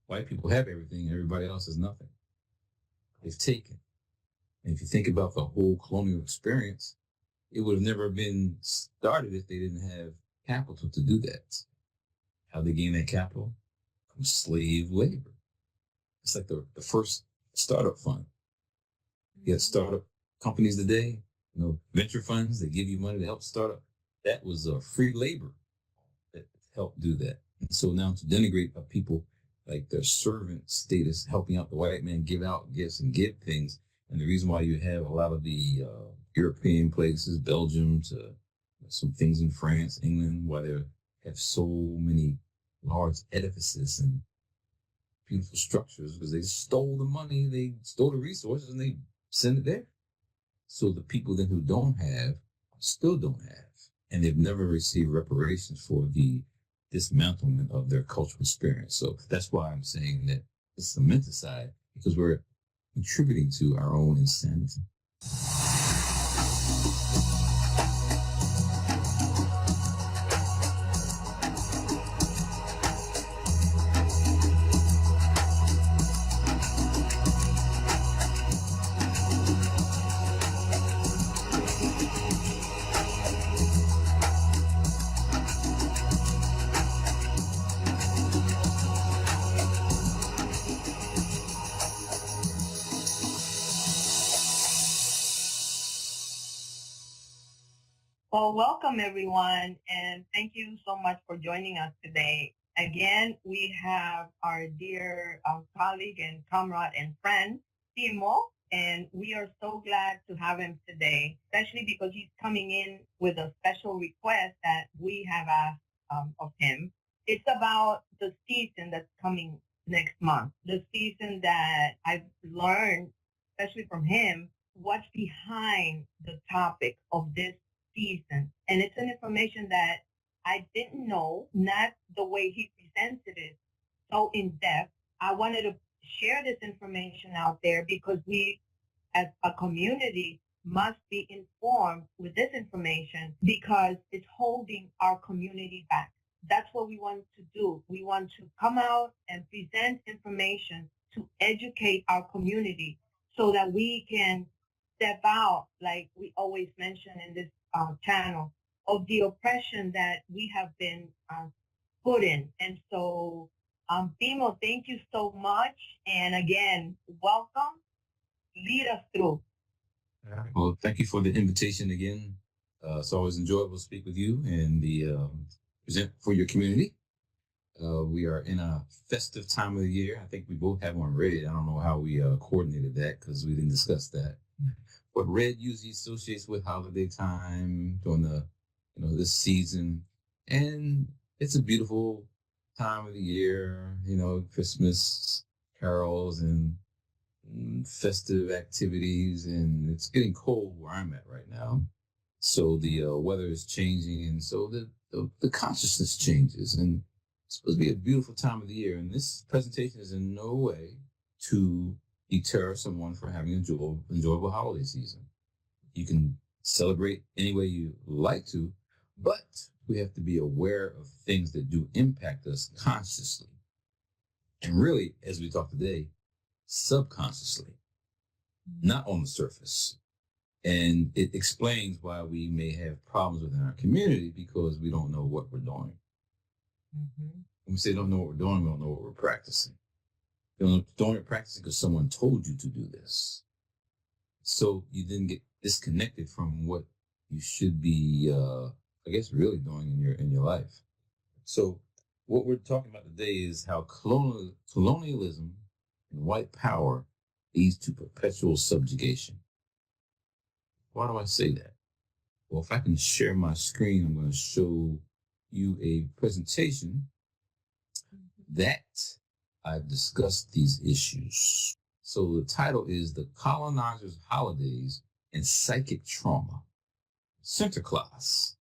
white people have everything and everybody else has nothing. They've taken. And if you think about the whole colonial experience, it would have never been started if they didn't have capital to do that. How they gain that capital? From slave labor. It's like the first startup fund. You got startup companies today, venture funds that give you money to help start up. That was free labor that helped do that. And so now to denigrate people like their servant status, helping out the white man, give out gifts and give things. And the reason why you have a lot of the European places, Belgium, to some things in France, England, why they have so many large edifices and beautiful structures, because they stole the money, they stole the resources, and they send it there. So the people then who don't have still don't have, and they've never received reparations for the dismantlement of their cultural experience. So that's why I'm saying that it's the mental side, because we're contributing to our own insanity. Well, welcome everyone, and thank you so much for joining us today. Again, we have our dear colleague and comrade and friend, Timo, and we are so glad to have him today, especially because he's coming in with a special request that we have asked of him. It's about the season that's coming next month, the season that I've learned, especially from him, what's behind the topic of this season. And it's an information that I didn't know, not the way he presented it so in depth. I wanted to share this information out there because we as a community must be informed with this information, because it's holding our community back. That's what we want to do. We want to come out and present information to educate our community so that we can step out, like we always mention in this channel, of the oppression that we have been put in. And so, Timo, thank you so much. And again, welcome. Lead us through. All right. Well, thank you for the invitation again. It's always enjoyable to speak with you and present for your community. We are in a festive time of the year. I think we both have on red. I don't know how we coordinated that because we didn't discuss that. But red usually associates with holiday time during the, this season. And it's a beautiful time of the year, Christmas carols and festive activities. And it's getting cold where I'm at right now. So the weather is changing. And so the consciousness changes. And it's supposed to be a beautiful time of the year. And this presentation is in no way to deter someone from having an enjoyable holiday season. You can celebrate any way you like to, but we have to be aware of things that do impact us consciously. And really, as we talk today, subconsciously, not on the surface. And it explains why we may have problems within our community because we don't know what we're doing. Mm-hmm. When we say don't know what we're doing, we don't know what we're practicing. You don't know practicing because someone told you to do this. So you then get disconnected from what you should be, really doing in your life. So what we're talking about today is how colonialism and white power leads to perpetual subjugation. Why do I say that? Well, if I can share my screen, I'm going to show you a presentation that I've discussed these issues. So the title is The Colonizers' Holidays and Psychic Trauma. Santa Claus.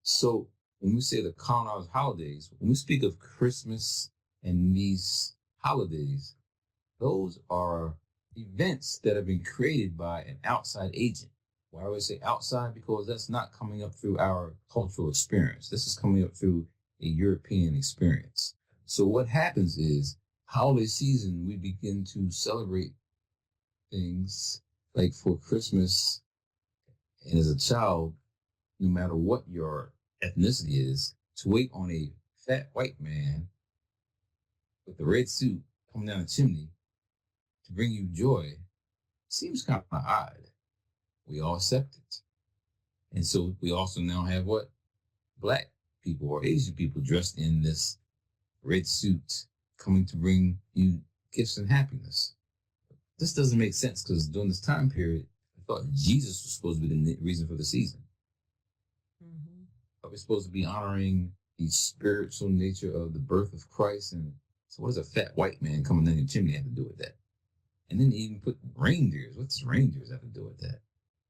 So when we say the colonizers' holidays, when we speak of Christmas and these holidays, those are events that have been created by an outside agent. Why do I say outside? Because that's not coming up through our cultural experience. This is coming up through a European experience. So what happens is holiday season, we begin to celebrate things like for Christmas. And as a child, no matter what your ethnicity is, to wait on a fat white man with a red suit coming down a chimney to bring you joy seems kind of odd. We all accept it. And so we also now have what? Black people or Asian people dressed in this red suit coming to bring you gifts and happiness. This doesn't make sense because during this time period, I thought Jesus was supposed to be the reason for the season. Mm-hmm. But we're supposed to be honoring the spiritual nature of the birth of Christ. And so what does a fat white man coming down your chimney have to do with that? And then they even put reindeers. What's reindeers have to do with that?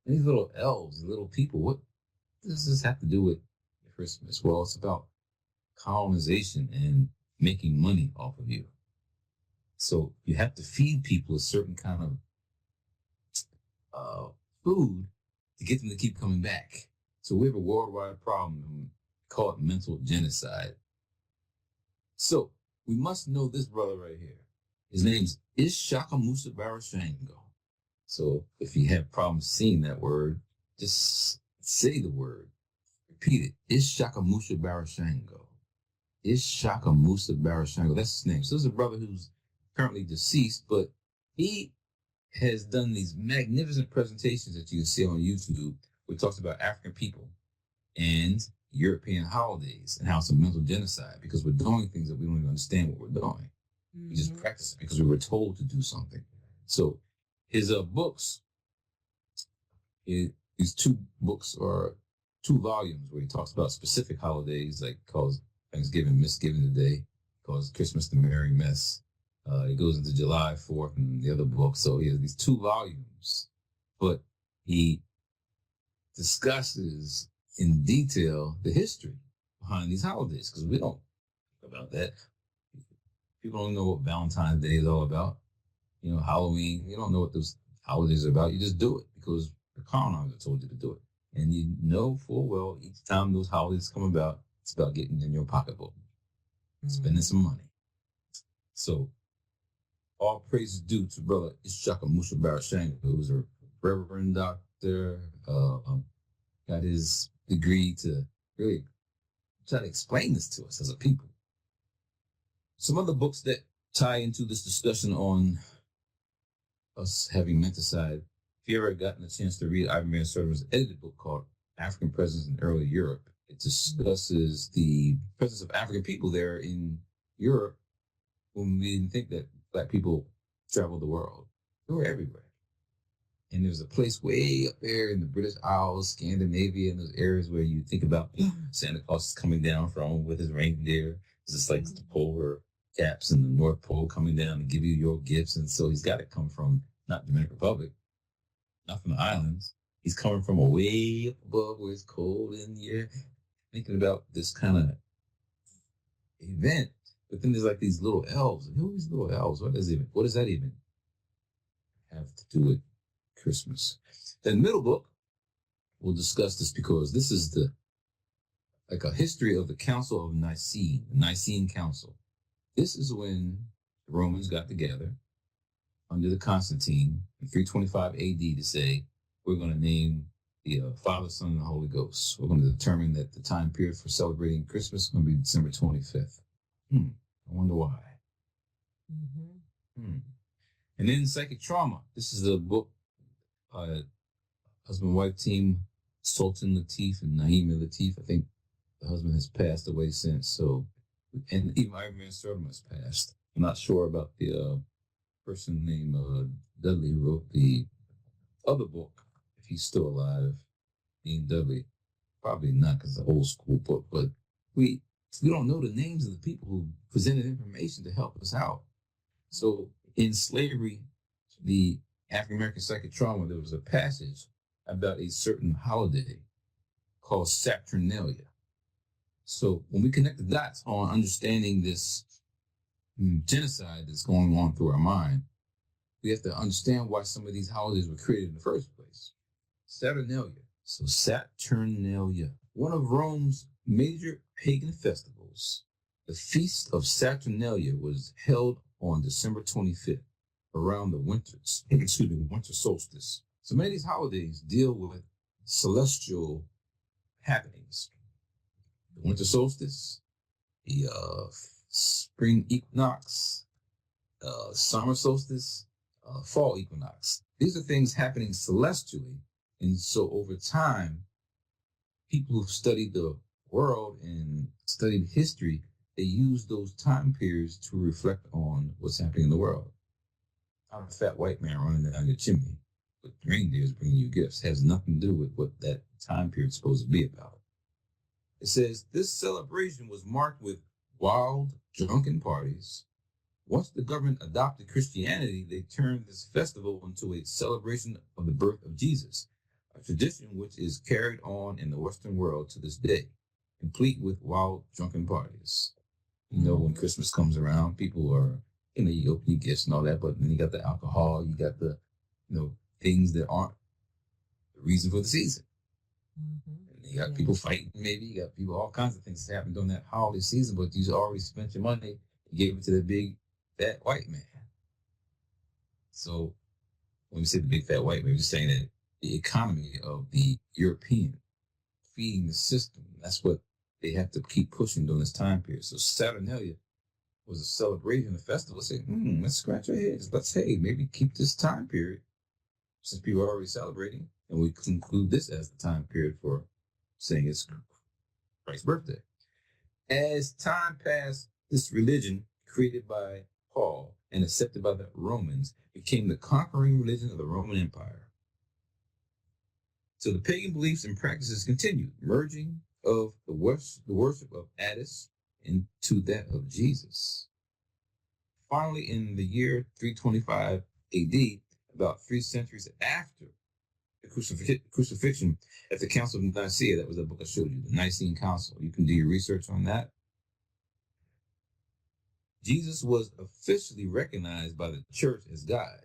And these little elves, little people, what does this have to do with Christmas? Well, it's about colonization and making money off of you. So you have to feed people a certain kind of food to get them to keep coming back. So we have a worldwide problem, and we call it mental genocide. So we must know this brother right here. His name's Ishakamusa Barashango. So if you have problems seeing that word, just say the word. Repeat it. Ishakamusa Barashango. Ishakamusa Barashango. That's his name. So this is a brother who's currently deceased, but he has done these magnificent presentations that you can see on YouTube where he talks about African people and European holidays and how it's a mental genocide because we're doing things that we don't even understand what we're doing. Mm-hmm. We just practice it because we were told to do something. So his books, these two books are 2 volumes where he talks about specific holidays, like calls Thanksgiving Misgiving Day, calls Christmas the Merry Mess. He goes into July 4th and the other book. So he has these 2 volumes, but he discusses in detail the history behind these holidays because we don't know about that. People don't know what Valentine's Day is all about. You know, Halloween, you don't know what those holidays are about. You just do it because the colonizer told you to do it. And you know full well each time those holidays come about, it's about getting in your pocketbook, spending some money. So all praise is due to brother Ishakamusa Barashango, who's a reverend doctor, got his degree to really try to explain this to us as a people. Some other books that tie into this discussion on us having menticide. If you ever gotten a chance to read Ivan Van Sertima's edited book called African Presence in Early Europe, it discusses the presence of African people there in Europe when we didn't think that Black people traveled the world. They were everywhere. And there's a place way up there in the British Isles, Scandinavia, and those areas where you think about Santa Claus is coming down from with his reindeer. It's just like the polar caps and the North Pole coming down to give you your gifts. And so he's got to come from not Dominican Republic, not from the islands. He's coming from way up above where it's cold in the air, thinking about this kind of event. But then there's like these little elves. Who are these little elves? What does that even have to do with Christmas? The middle book, we'll discuss this because this is like a history of the Council of Nicene, the Nicene Council. This is when the Romans got together under the Constantine in 325 AD to say, we're going to name the Father, Son, and the Holy Ghost. We're going to determine that the time period for celebrating Christmas is going to be December 25th. I wonder why. And then Psychic Trauma. This is a book, husband-wife team, Sultan Latif and Naima Latif. I think the husband has passed away since. So, and even Ivan Van Sertima has passed. I'm not sure about the person named Dudley who wrote the other book, if he's still alive, Dean Dudley. Probably not because it's an old school book, but we don't know the names of the people who presented information to help us out. So in slavery, the African-American Psychic Trauma, there was a passage about a certain holiday called Saturnalia. So when we connect the dots on understanding this genocide that's going on through our mind, we have to understand why some of these holidays were created in the first place. Saturnalia. So Saturnalia, one of Rome's major pagan festivals, the Feast of Saturnalia was held on December 25th, around the winter solstice. So many of these holidays deal with celestial happenings. The winter solstice, the spring equinox, summer solstice, fall equinox. These are things happening celestially. And so over time, people who've studied the world and studied history, they use those time periods to reflect on what's happening in the world. I'm a fat white man running down your chimney, but reindeers bringing you gifts has nothing to do with what that time period is supposed to be about. It says, this celebration was marked with wild, drunken parties. Once the government adopted Christianity, they turned this festival into a celebration of the birth of Jesus, a tradition which is carried on in the Western world to this day, complete with wild, drunken parties. You know, when Christmas comes around, people are, you open your gifts and all that, but then you got the alcohol, you got the, things that aren't the reason for the season. And you got people fighting, maybe, you got people, all kinds of things that happen during that holiday season, but you already spent your money, you gave it to the big fat white man. So when we say the big fat white man, we're just saying that the economy of the European feeding the system, that's what they have to keep pushing during this time period. So Saturnalia was a celebration, a festival. Say, let's scratch our heads. Let's, maybe keep this time period, since people are already celebrating, and we conclude this as the time period for saying it's Christ's birthday. As time passed, this religion created by Paul and accepted by the Romans became the conquering religion of the Roman Empire. So the pagan beliefs and practices continued, merging of the worship of Attis into that of Jesus. Finally, in the year 325 AD, about 3 centuries after the crucifixion at the Council of Nicaea, that was the book I showed you, the Nicene Council. You can do your research on that. Jesus was officially recognized by the church as God.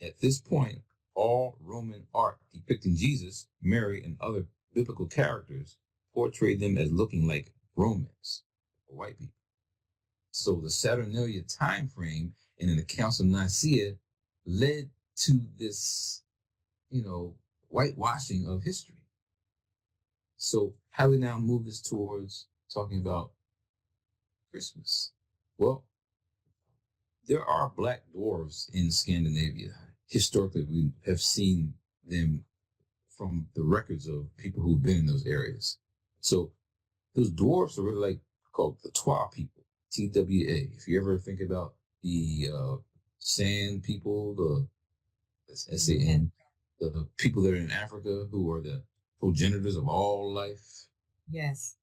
At this point, all Roman art depicting Jesus, Mary, and other biblical characters portrayed them as looking like Romans, or white people. So the Saturnalia time frame and in the Council of Nicaea led to this, whitewashing of history. So how do we now move this towards talking about Christmas? Well, there are black dwarves in Scandinavia. Historically, we have seen them from the records of people who've been in those areas. So those dwarves are really called the Twa people, TWA. If you ever think about the Sand people, the SAN, the people that are in Africa who are the progenitors of all life. Yes.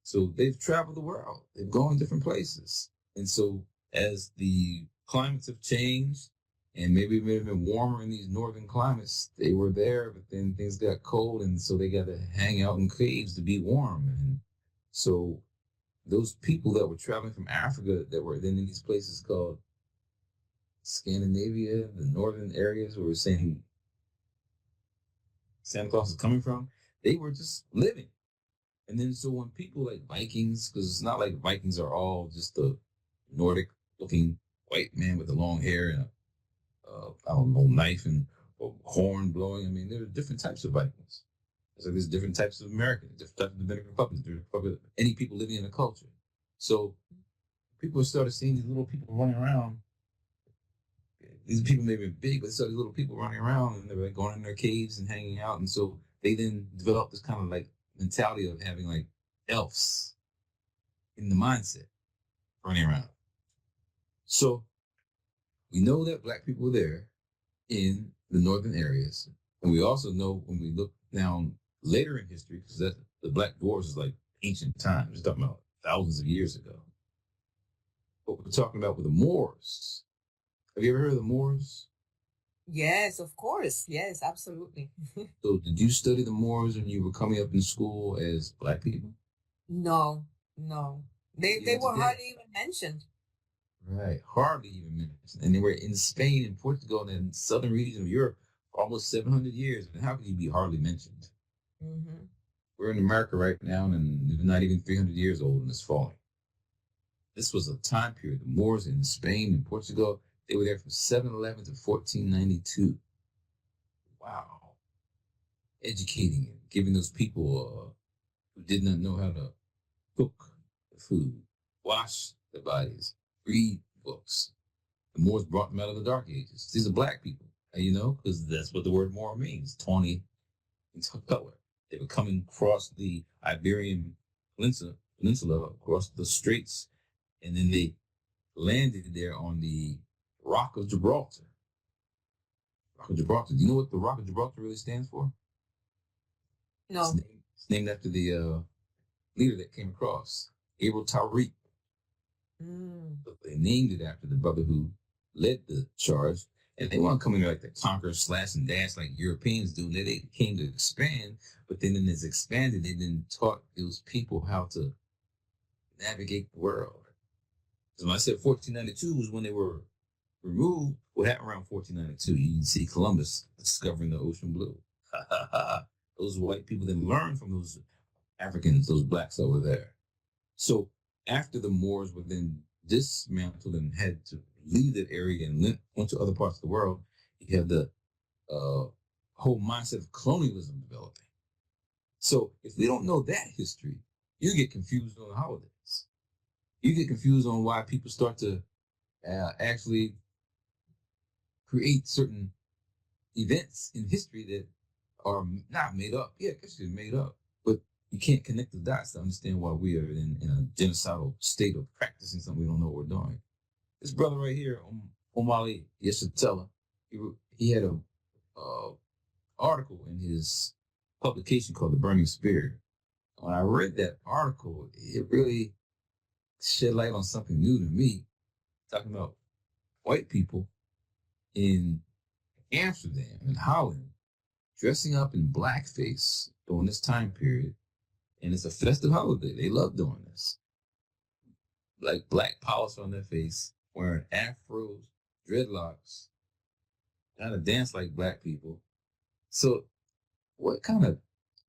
So they've traveled the world. They've gone different places. And so as the climates have changed, and maybe it may have been warmer in these northern climates, they were there, but then things got cold, and so they got to hang out in caves to be warm. And so those people that were traveling from Africa that were then in these places called Scandinavia, the northern areas where we're saying Santa Claus is coming from, they were just living. And then so when people like Vikings, because it's not like Vikings are all just the Nordic looking white man with the long hair and knife and horn blowing. I mean, there are different types of Vikings. So there's different types of Americans, different types of Dominican Republicans, different Republic, any people living in a culture. So people started seeing these little people running around. These people may be big, but they saw these little people running around, and they were going in their caves and hanging out. And so they then developed this kind of mentality of having elves in the mindset running around. So we know that black people were there in the northern areas. And we also know when we look down later in history, because the black dwarves is ancient times. We're talking about thousands of years ago. What we're talking about with the Moors. Have you ever heard of the Moors? Yes, of course. Yes, absolutely. So did you study the Moors when you were coming up in school as black people? No. They were hardly even mentioned. Right, hardly even mentioned. And they were in Spain and Portugal and in southern region of Europe for almost 700 years. And how could you be hardly mentioned? Mm-hmm. We're in America right now, and they're not even 300 years old, and it's falling. This was a time period. The Moors in Spain and Portugal, they were there from 711 to 1492. Wow. Educating and giving those people who did not know how to cook the food, wash their bodies, read books. The Moors brought them out of the Dark Ages. These are black people, because that's what the word Moor means, tawny in color. They were coming across the Iberian Peninsula, across the straits, and then they landed there on the Rock of Gibraltar. Rock of Gibraltar. Do you know what the Rock of Gibraltar really stands for? No. It's named after the leader that came across, Abel Tariq. So they named it after the brother who led the charge. And they weren't coming like to conquer, slash, and dash like Europeans do. They came to expand, but then in this expanded, they then taught those people how to navigate the world. So when I said 1492 was when they were removed, what happened around 1492? You can see Columbus discovering the ocean blue. Those white people then learned from those Africans, those blacks over there. So after the Moors were then dismantled and had to leave that area and went to other parts of the world, you have the whole mindset of colonialism developing. So if we don't know that history, you get confused on the holidays. You get confused on why people start to actually create certain events in history that are not made up. Yeah, it's made up, but you can't connect the dots to understand why we are in a genocidal state of practicing something we don't know what we're doing. This brother right here, Omali Yeshatella, he had a article in his publication called The Burning Spear. When I read that article, it really shed light on something new to me, talking about white people in Amsterdam and Holland dressing up in blackface during this time period. And it's a festive holiday. They love doing this. Like black polish on their face, wearing afros, dreadlocks, kind of dance like black people. So what kind of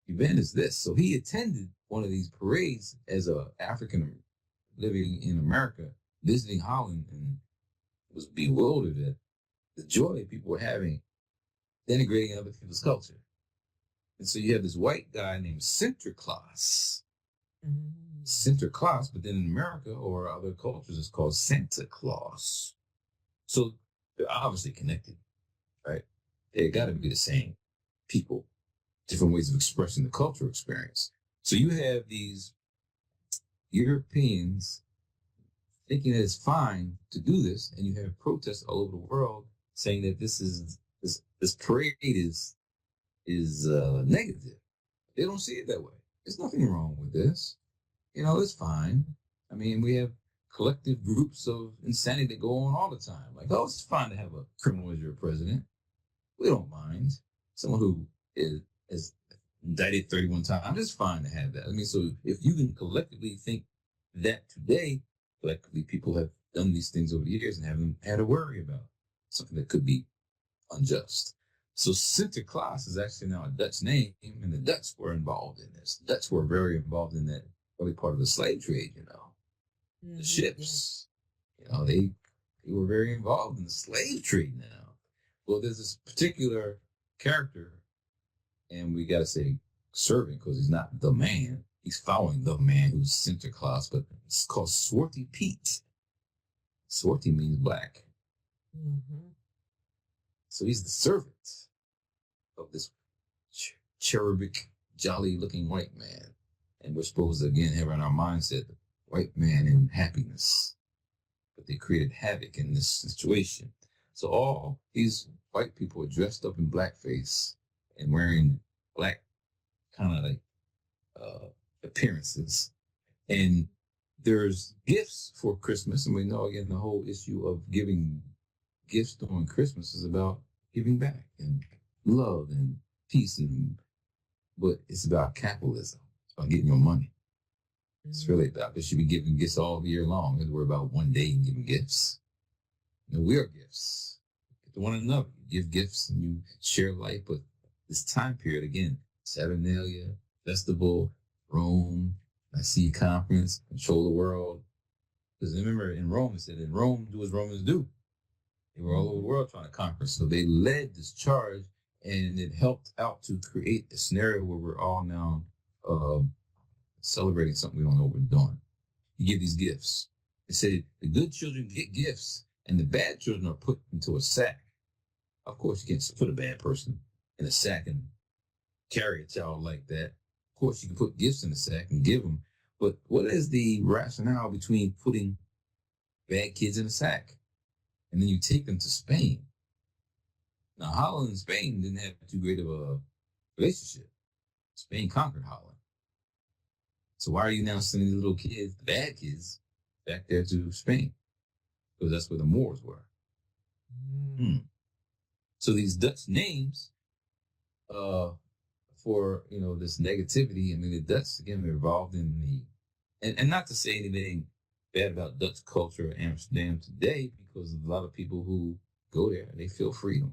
event is this? So he attended one of these parades as an African living in America, visiting Holland, and was bewildered at the joy people were having, denigrating other people's culture. And so you have this white guy named Santa Claus. Santa Claus, but then in America or other cultures, it's called Santa Claus. So they're obviously connected, right? They got to be the same people, different ways of expressing the cultural experience. So you have these Europeans thinking that it's fine to do this, and you have protests all over the world saying that this parade is negative. They don't see it that way. There's nothing wrong with this. It's fine. I mean, we have collective groups of insanity that go on all the time. Like, oh, it's fine to have a criminal as your president. We don't mind. Someone who is indicted 31 times, it's fine to have that. I mean, so if you can collectively think that today, collectively people have done these things over the years and haven't had to worry about something that could be unjust. So Santa Claus is actually now a Dutch name, and the Dutch were involved in this. The Dutch were very involved in that early part of the slave trade, the ships, they were very involved in the slave trade now. Well, there's this particular character, and we got to say servant because he's not the man. He's following the man who's Santa Claus, but it's called Swarty Pete. Swarty means black. So he's the servant of this cherubic, jolly-looking white man. And we're supposed to, again, have in our mindset the white man in happiness. But they created havoc in this situation. So all these white people are dressed up in blackface and wearing black kind of like appearances. And there's gifts for Christmas. And we know, again, the whole issue of giving gifts during Christmas is about giving back and love and peace. But it's about capitalism. It's about getting your money. It's really about, they should be giving gifts all year long. We're about one day and giving gifts. We are gifts to one another. You give gifts and you share life. But this time period, again, Saturnalia Festival, Rome, Nicaea Conference, Control the World. Because remember in Rome, it said, in Rome, do as Romans do. They were all over the world trying to conquer. So they led this charge, and it helped out to create a scenario where we're all now celebrating something we don't know what we're doing. You give these gifts. They say the good children get gifts, and the bad children are put into a sack. Of course, you can't put a bad person in a sack and carry a child like that. Of course, you can put gifts in a sack and give them. But what is the rationale between putting bad kids in a sack and then you take them to Spain? Now, Holland and Spain didn't have too great of a relationship. Spain conquered Holland. So why are you now sending the little kids, the bad kids, back there to Spain? Because that's where the Moors were. So these Dutch names for, this negativity, I mean, the Dutch, again, were involved in and not to say anything bad about Dutch culture in Amsterdam today, because a lot of people who go there, they feel freedom.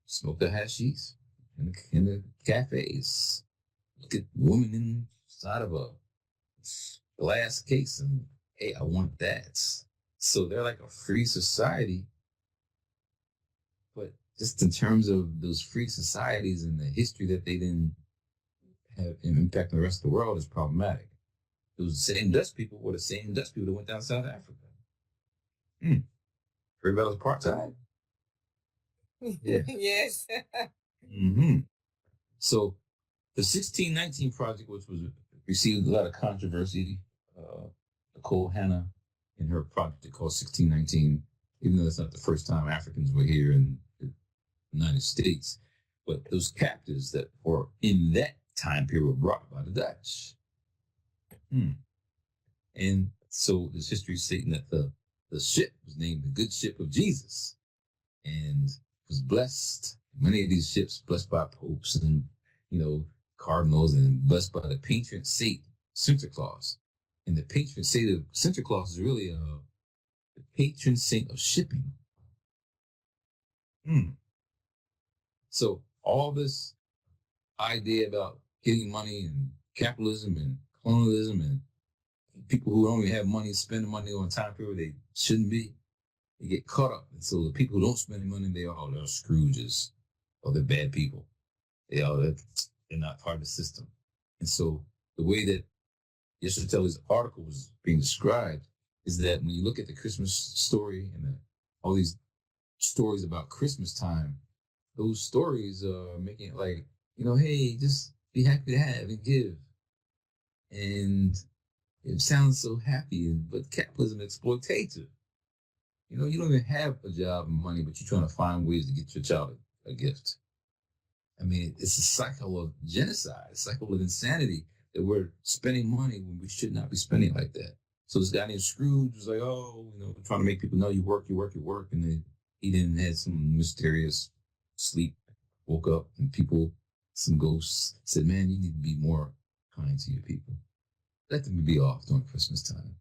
Smoke the hashish in the cafes. Look at women inside of a glass case and, hey, I want that. So they're like a free society. But just in terms of those free societies and the history that they didn't have an impact on the rest of the world is problematic. Those same Dutch people were the same Dutch people that went down to South Africa. Heard about apartheid? Yeah. Yes. So the 1619 project, which received a lot of controversy, Nicole Hannah in her project called 1619, even though that's not the first time Africans were here in the United States, but those captives that were in that time period were brought by the Dutch. And so there's history stating that the ship was named the Good Ship of Jesus and was blessed. Many of these ships blessed by popes and, cardinals, and blessed by the patron saint, Santa Claus. And the patron saint of Santa Claus is really the patron saint of shipping. So all this idea about getting money and capitalism and colonialism and people who only have money spending money on a time period they shouldn't be, they get caught up. And so the people who don't spend any money, they're Scrooges, or they're bad people. They're not part of the system. And so the way that Yeshatelli's article was being described is that when you look at the Christmas story and all these stories about Christmas time, those stories are making it like, hey, just be happy to have and give. And it sounds so happy, but capitalism is exploitative. You don't even have a job and money, but you're trying to find ways to get your child a gift. I mean, it's a cycle of genocide, a cycle of insanity that we're spending money when we should not be spending like that. So this guy named Scrooge was like, trying to make people know you work. And then he then had some mysterious sleep, woke up, and some ghosts said, man, you need to be more kind to your people. Let them be off during Christmas time.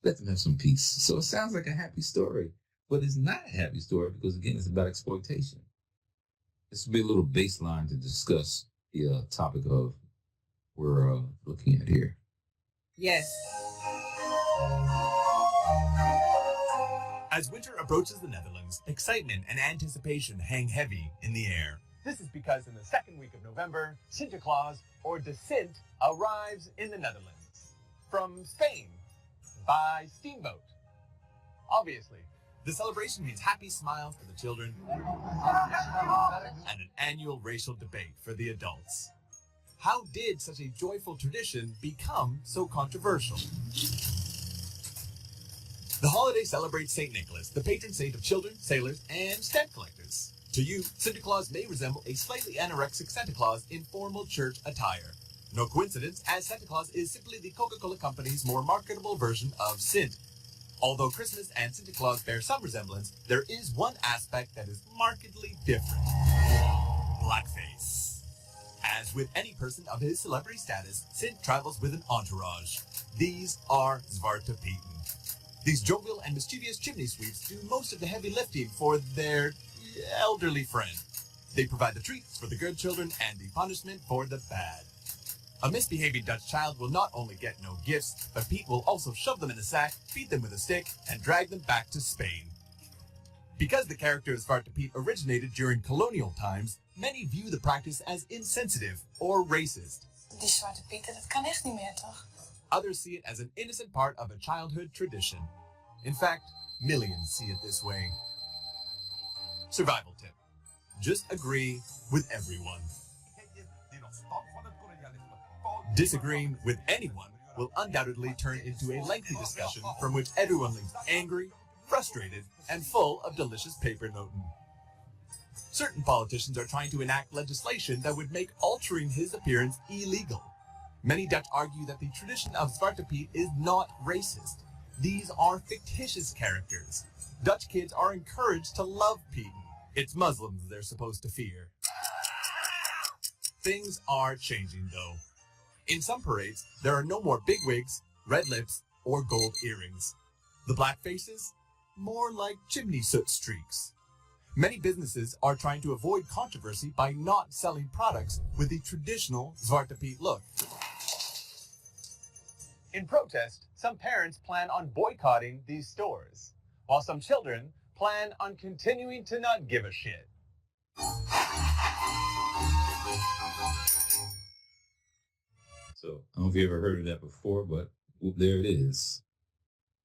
Let them have some peace. So it sounds like a happy story, but it's not a happy story because, again, it's about exploitation. This will be a little baseline to discuss the topic of we're looking at here. Yes. As winter approaches the Netherlands, excitement and anticipation hang heavy in the air. This is because in the second week of November, Santa Claus, or de Sint, arrives in the Netherlands. From Spain, by steamboat. Obviously, the celebration means happy smiles for the children and an annual racial debate for the adults. How did such a joyful tradition become so controversial? The holiday celebrates St. Nicholas, the patron saint of children, sailors, and stamp collectors. To you, Santa Claus may resemble a slightly anorexic Santa Claus in formal church attire. No coincidence, as Santa Claus is simply the Coca-Cola Company's more marketable version of Sint. Although Christmas and Santa Claus bear some resemblance, there is one aspect that is markedly different. Blackface. As with any person of his celebrity status, Sint travels with an entourage. These are Zwarte Pieten. These jovial and mischievous chimney sweeps do most of the heavy lifting for their elderly friend. They provide the treats for the good children and the punishment for the bad. A misbehaving Dutch child will not only get no gifts, but Pete will also shove them in a sack, beat them with a stick, and drag them back to Spain. Because the character of Zwarte Piet originated during colonial times, many view the practice as insensitive or racist. Die Zwarte Pieten, dat kan echt niet meer, toch? Others see it as an innocent part of a childhood tradition. In fact, millions see it this way. Survival tip. Just agree with everyone. Disagreeing with anyone will undoubtedly turn into a lengthy discussion from which everyone leaves angry, frustrated, and full of delicious paper noten. Certain politicians are trying to enact legislation that would make altering his appearance illegal. Many Dutch argue that the tradition of Zwarte Piet is not racist. These are fictitious characters. Dutch kids are encouraged to love Pieten. It's Muslims they're supposed to fear. Things are changing, though. In some parades, there are no more big wigs, red lips, or gold earrings. The black faces? More like chimney soot streaks. Many businesses are trying to avoid controversy by not selling products with the traditional Zwarte Piet look. In protest, some parents plan on boycotting these stores, while some children plan on continuing to not give a shit. So I don't know if you ever heard of that before, but there it is.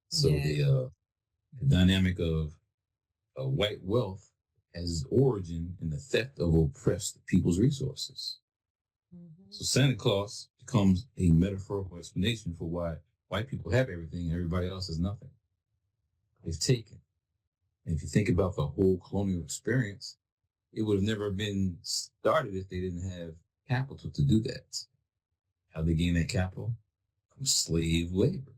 So Yeah. the dynamic of white wealth has its origin in the theft of oppressed people's resources. So Santa Claus becomes a metaphorical explanation for why white people have everything and everybody else has nothing. They've taken. And if you think about the whole colonial experience, it would have never been started if they didn't have capital to do that. How they gain that capital? From slave labor.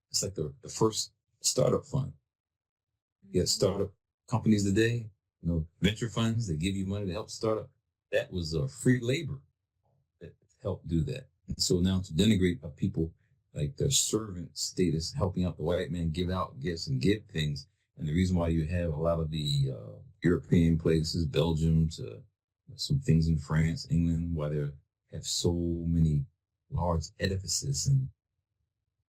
It's like the first startup fund. You got startup companies today, venture funds that give you money to help start up. That was free labor that helped do that. And so now to denigrate people like their servant status, helping out the white man, give out gifts and give things. And the reason why you have a lot of the European places, Belgium, to some things in France, England, why they have so many large edifices and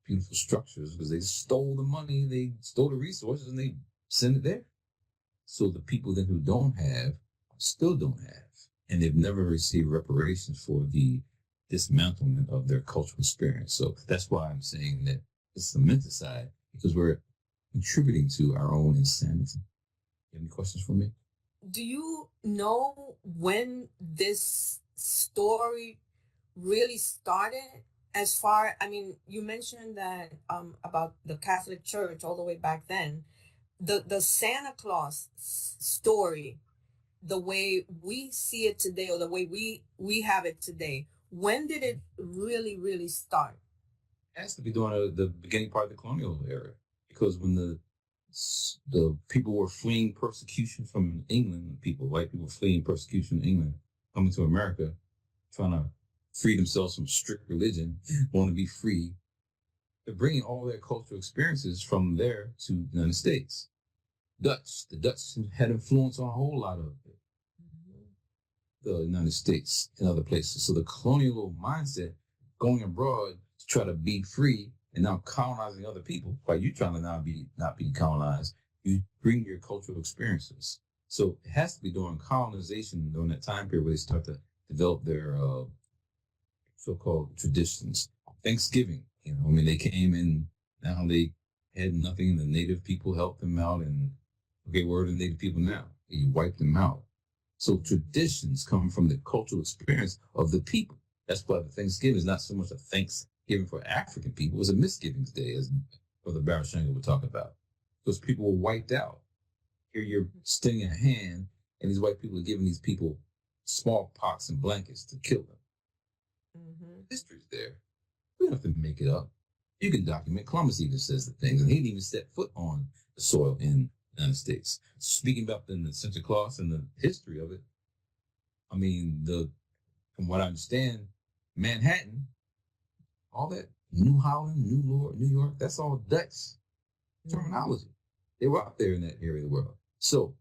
beautiful structures, because they stole the money, they stole the resources, and they send it there. So the people then who don't have still don't have, and they've never received reparations for the dismantlement of their cultural experience. So that's why I'm saying that it's the mental side, because we're contributing to our own insanity. You have any questions for me? Do you know when this story really started? As far, you mentioned that about the Catholic Church all the way back then. The Santa Claus story, the way we see it today, or the way we have it today, when did it really, really start? It has to be during the beginning part of the colonial era, because when the people were fleeing persecution from England, white people fleeing persecution in England, coming to America, trying to free themselves from strict religion, want to be free. They're bringing all their cultural experiences from there to the United States. The Dutch had influence on a whole lot of it. The United States and other places. So the colonial mindset, going abroad to try to be free and now colonizing other people, while you trying to not be colonized, you bring your cultural experiences. So it has to be during colonization, during that time period where they start to develop their so-called traditions. Thanksgiving, they came in, now they had nothing, the native people helped them out, and okay, where are the native people now? You wipe them out. So traditions come from the cultural experience of the people. That's why the Thanksgiving is not so much a Thanksgiving for African people, it's a misgivings day, as Brother Barashango would talk about. Because people were wiped out. Here you're extending a hand, and these white people are giving these people smallpox and blankets to kill them. History's there. We don't have to make it up. You can document. Columbus even says the things, and he didn't even set foot on the soil in the United States. Speaking about the Santa Claus and the history of it, from what I understand, Manhattan, all that New Holland, New York, that's all Dutch terminology. They were out there in that area of the world. So,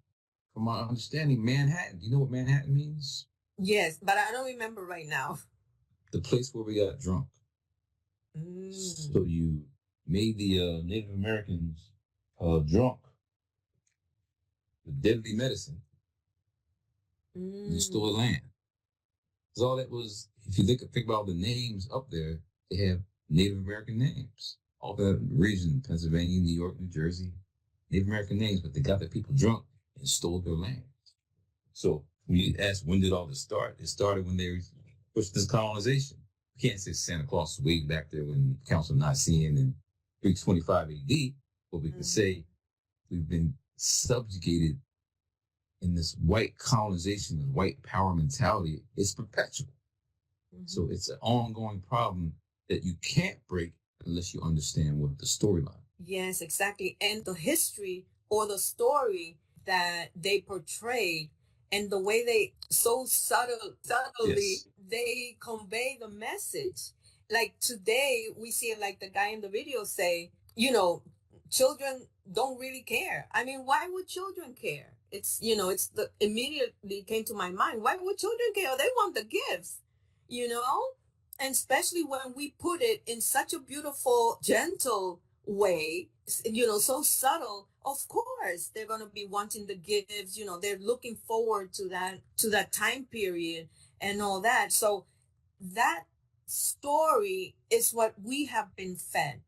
from my understanding, Manhattan, do you know what Manhattan means? Yes, but I don't remember right now. the place where we got drunk. So you made the Native Americans drunk with deadly medicine. You stole the land. Because all that was, if you think about the names up there, they have Native American names. All that region, Pennsylvania, New York, New Jersey, Native American names, but they got the people drunk and stole their land. So when you ask when did all this start, it started when they pushed this colonization. You can't say Santa Claus was way back there when the Council of Nicene in 325 AD, but we can say we've been subjugated in this white colonization, this white power mentality. It's perpetual. So it's an ongoing problem that you can't break unless you understand what the storyline. Yes, exactly. And the history or the story that they portrayed and the way they so subtly they convey the message. Like today we see it like the guy in the video say, you know, children don't really care. I mean, why would children care? It's, you know, it's the immediately came to my mind. Why would children care? They want the gifts, you know? And especially when we put it in such a beautiful, gentle way, you know, so subtle, of course, they're going to be wanting the gifts, you know, they're looking forward to that time period and all that. So that story is what we have been fed.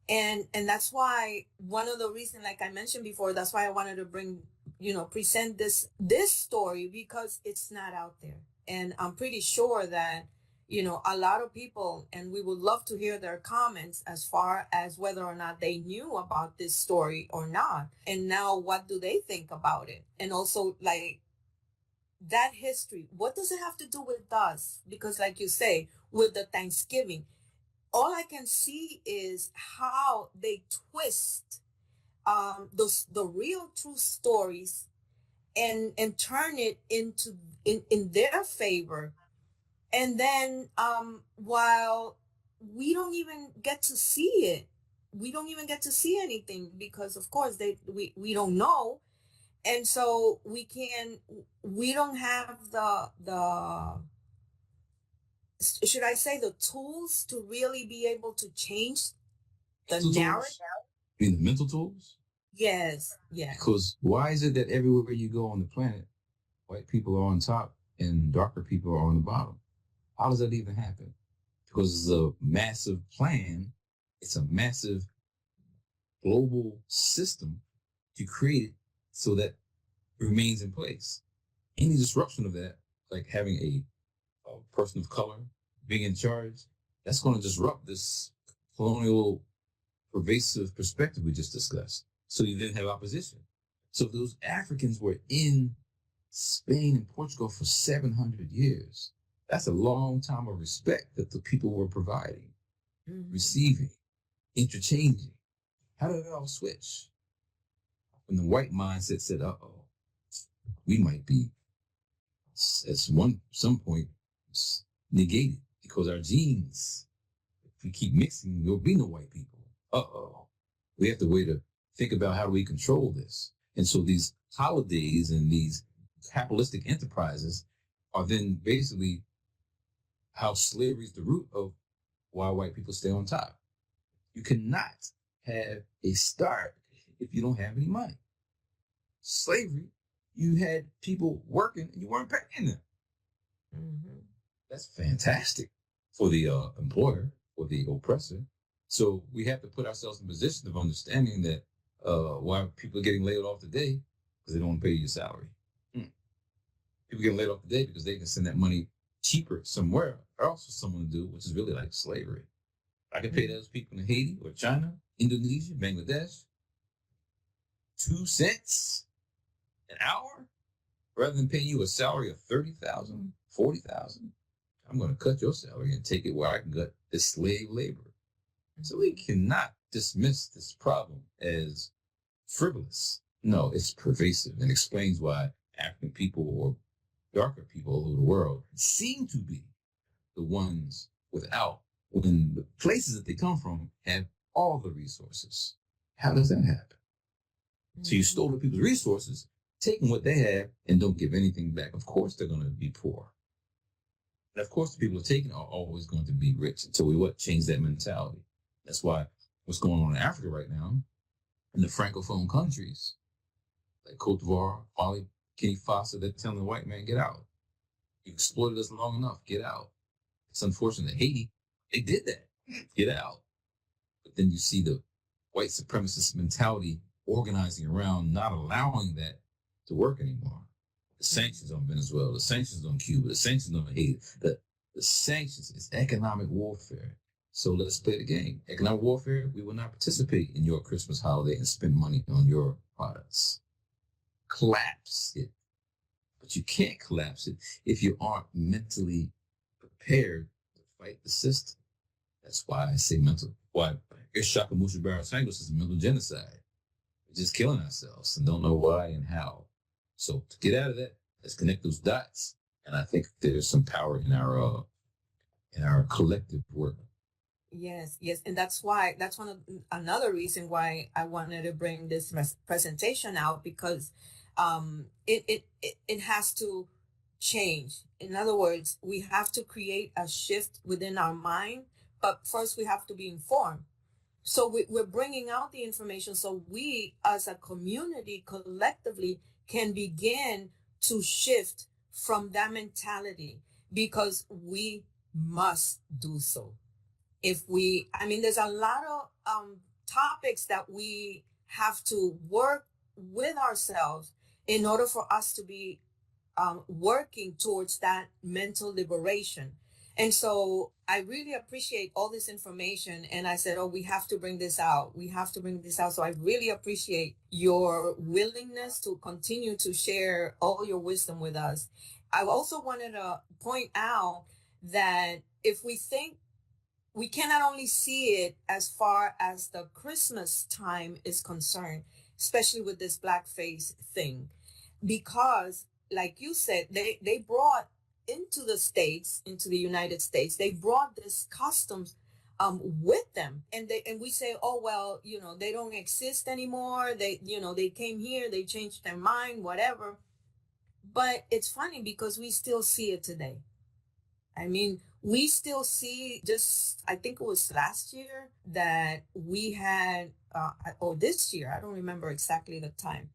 And that's why one of the reasons, like I mentioned before, that's why I wanted to bring, you know, present this story, because it's not out there. And I'm pretty sure that, you know, a lot of people, and we would love to hear their comments as far as whether or not they knew about this story or not. And now what do they think about it? And also, like, that history, what does it have to do with us? Because like you say, with the Thanksgiving, all I can see is how they twist the real true stories and turn it into in their favor. And then while we don't even get to see it, we don't even get to see anything because of course we don't know. And so we don't have the should I say the tools to really be able to change the narrative? You mean the mental tools? Yes. Because why is it that everywhere you go on the planet, white people are on top and darker people are on the bottom? How does that even happen? Because it's a massive plan. It's a massive global system to create it so that it remains in place. Any disruption of that, like having a person of color being in charge, that's going to disrupt this colonial pervasive perspective we just discussed. So you then have opposition. So those Africans were in Spain and Portugal for 700 years. That's a long time of respect that the people were providing, receiving, interchanging. How did it all switch? When the white mindset said, we might be at some point negated because our genes, if we keep mixing, there'll be no white people. We have to wait to think about how do we control this. And so these holidays and these capitalistic enterprises are then basically how slavery is the root of why white people stay on top. You cannot have a start if you don't have any money. Slavery, you had people working and you weren't paying them. That's fantastic for the employer or the oppressor. So we have to put ourselves in a position of understanding that why people are getting laid off today because they don't want to pay your salary. People getting laid off today because they can send that money cheaper somewhere else for someone to do, which is really like slavery. I could pay those people in Haiti or China, Indonesia, Bangladesh, 2 cents an hour rather than paying you a salary of $30,000, $40,000. I'm going to cut your salary and take it where I can get this slave labor. So we cannot dismiss this problem as frivolous. No, it's pervasive and explains why African people or darker people all over the world seem to be the ones without, when the places that they come from have all the resources. How does that happen? So you stole the people's resources, taking what they have, and don't give anything back. Of course they're going to be poor. And of course, the people who are taking it are always going to be rich until we change that mentality. That's why what's going on in Africa right now, in the Francophone countries, like Cote d'Ivoire, Mali, Guinea Faso, they're telling the white man, get out. You exploited us long enough, get out. It's unfortunate. Haiti, they did that, get out. But then you see the white supremacist mentality organizing around not allowing that to work anymore. The sanctions on Venezuela, the sanctions on Cuba, the sanctions on Haiti, the sanctions is economic warfare. So let's play the game. Economic warfare, we will not participate in your Christmas holiday and spend money on your products. Collapse it. But you can't collapse it if you aren't mentally prepared to fight the system. That's why I say why Ishakamusa Barashango says mental genocide. We're just killing ourselves and don't know why and how. So to get out of that, let's connect those dots. And I think there's some power in our collective work. Yes, and that's another reason why I wanted to bring this presentation out, because it has to change. In other words, we have to create a shift within our mind, but first we have to be informed. So we're bringing out the information so we as a community collectively can begin to shift from that mentality, because we must do so. There's a lot of topics that we have to work with ourselves in order for us to be working towards that mental liberation. And so I really appreciate all this information. And I said, we have to bring this out. We have to bring this out. So I really appreciate your willingness to continue to share all your wisdom with us. I also wanted to point out that if we think, we cannot only see it as far as the Christmas time is concerned, especially with this blackface thing, because like you said, they brought into the United States, they brought this customs with them, and we say, they don't exist anymore. They came here, they changed their mind, whatever. But it's funny because we still see it today. We still see, I think it was last year that we had, or this year, I don't remember exactly the time.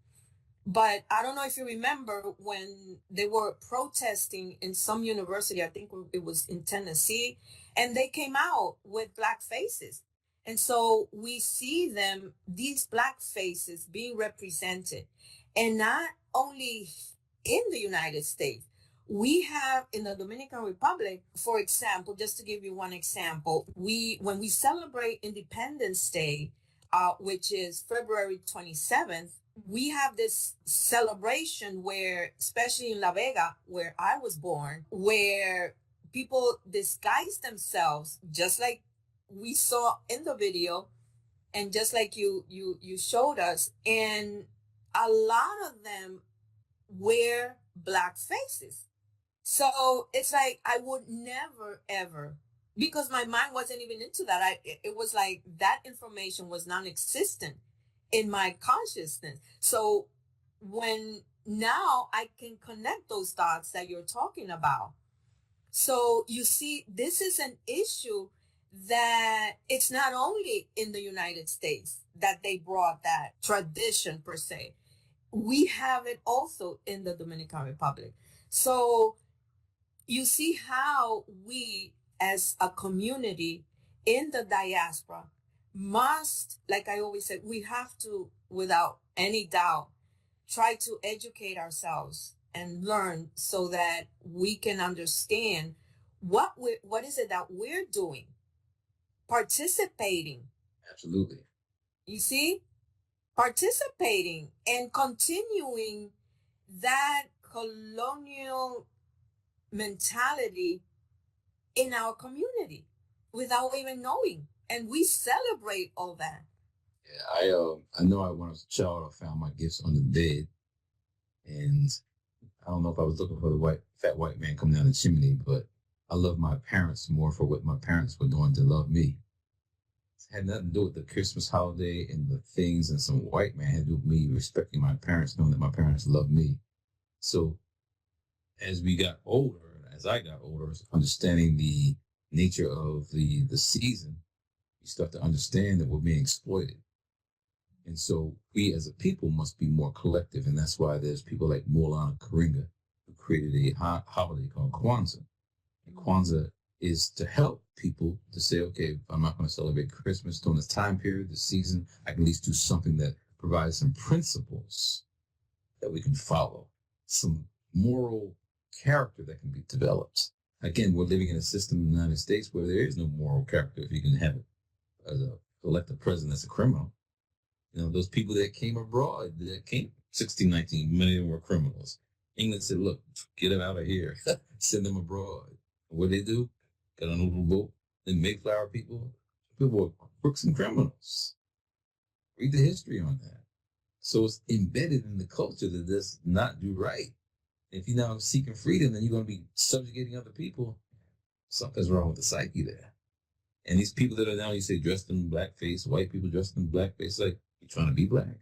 But I don't know if you remember when they were protesting in some university, I think it was in Tennessee, and they came out with black faces. And so we see these black faces being represented. And not only in the United States, we have in the Dominican Republic, for example, just to give you one example, when we celebrate Independence Day, which is February 27th, we have this celebration where, especially in La Vega, where I was born, where people disguise themselves, just like we saw in the video, and just like you showed us, and a lot of them wear black faces. So it's like I would never ever, because my mind wasn't even into that. It was like that information was non-existent in my consciousness. So when now I can connect those dots that you're talking about. So you see, this is an issue that it's not only in the United States that they brought that tradition per se. We have it also in the Dominican Republic. So you see how we as a community in the diaspora must, like I always said, we have to, without any doubt, try to educate ourselves and learn so that we can understand what is it that we're doing, participating. Absolutely. You see, participating and continuing that colonial mentality in our community without even knowing. And we celebrate all that. Yeah, I know when I was a child, I found my gifts on the bed. And I don't know if I was looking for the fat white man coming down the chimney, but I love my parents more for what my parents were doing to love me. It had nothing to do with the Christmas holiday and the things and some white man. It had to do with me respecting my parents, knowing that my parents loved me. So as we got older, as I got older, understanding the nature of the season, you start to understand that we're being exploited. And so we as a people must be more collective. And that's why there's people like Maulana Karenga, who created a holiday called Kwanzaa. And Kwanzaa is to help people to say, okay, if I'm not going to celebrate Christmas during this time period, this season, I can at least do something that provides some principles that we can follow, some moral character that can be developed. Again, we're living in a system in the United States where there is no moral character if you can have it as a elected president that's a criminal. You know, those people that came abroad, that came 1619, many of them were criminals. England said, look, get them out of here, send them abroad. And what they do? Got on a little boat, then Mayflower people were crooks and criminals. Read the history on that. So it's embedded in the culture that does not do right. If you're now seeking freedom, then you're going to be subjugating other people. Something's wrong with the psyche there. And these people that are now, you say, dressed in blackface, white people dressed in blackface, like, you're trying to be black.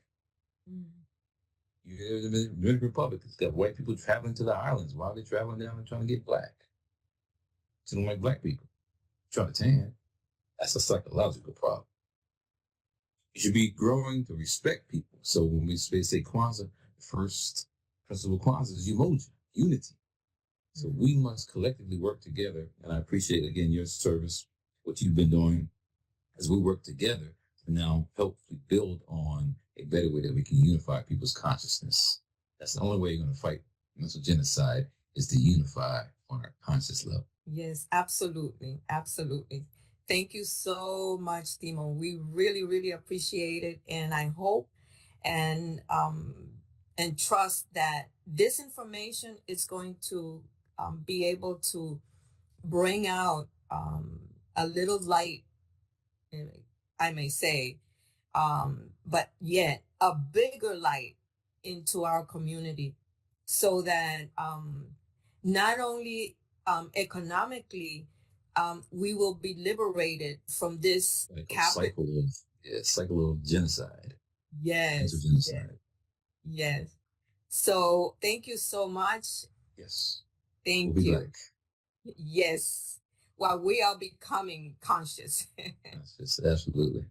You hear the Dominican Republic, it's got white people traveling to the islands. Why are they traveling down and trying to get black? They don't like black people. Trying to tan. That's a psychological problem. You should be growing to respect people. So when we say Kwanzaa, the first principle of Kwanzaa is unity. So we must collectively work together. And I appreciate, again, your service, what you've been doing as we work together to now hopefully build on a better way that we can unify people's consciousness. That's the only way you're going to fight mental genocide, is to unify on our conscious level. Yes, absolutely. Absolutely. Thank you so much, Timo. We really, really appreciate it. And I hope and trust that this information is going to be able to bring out a little light, I may say, but yet a bigger light into our community, so that not only economically, we will be liberated from this cycle of genocide. Yes. Genocide. Yes. So thank you so much. Yes. Thank we'll you. Back. Yes. Well, we are becoming conscious. Yes, absolutely.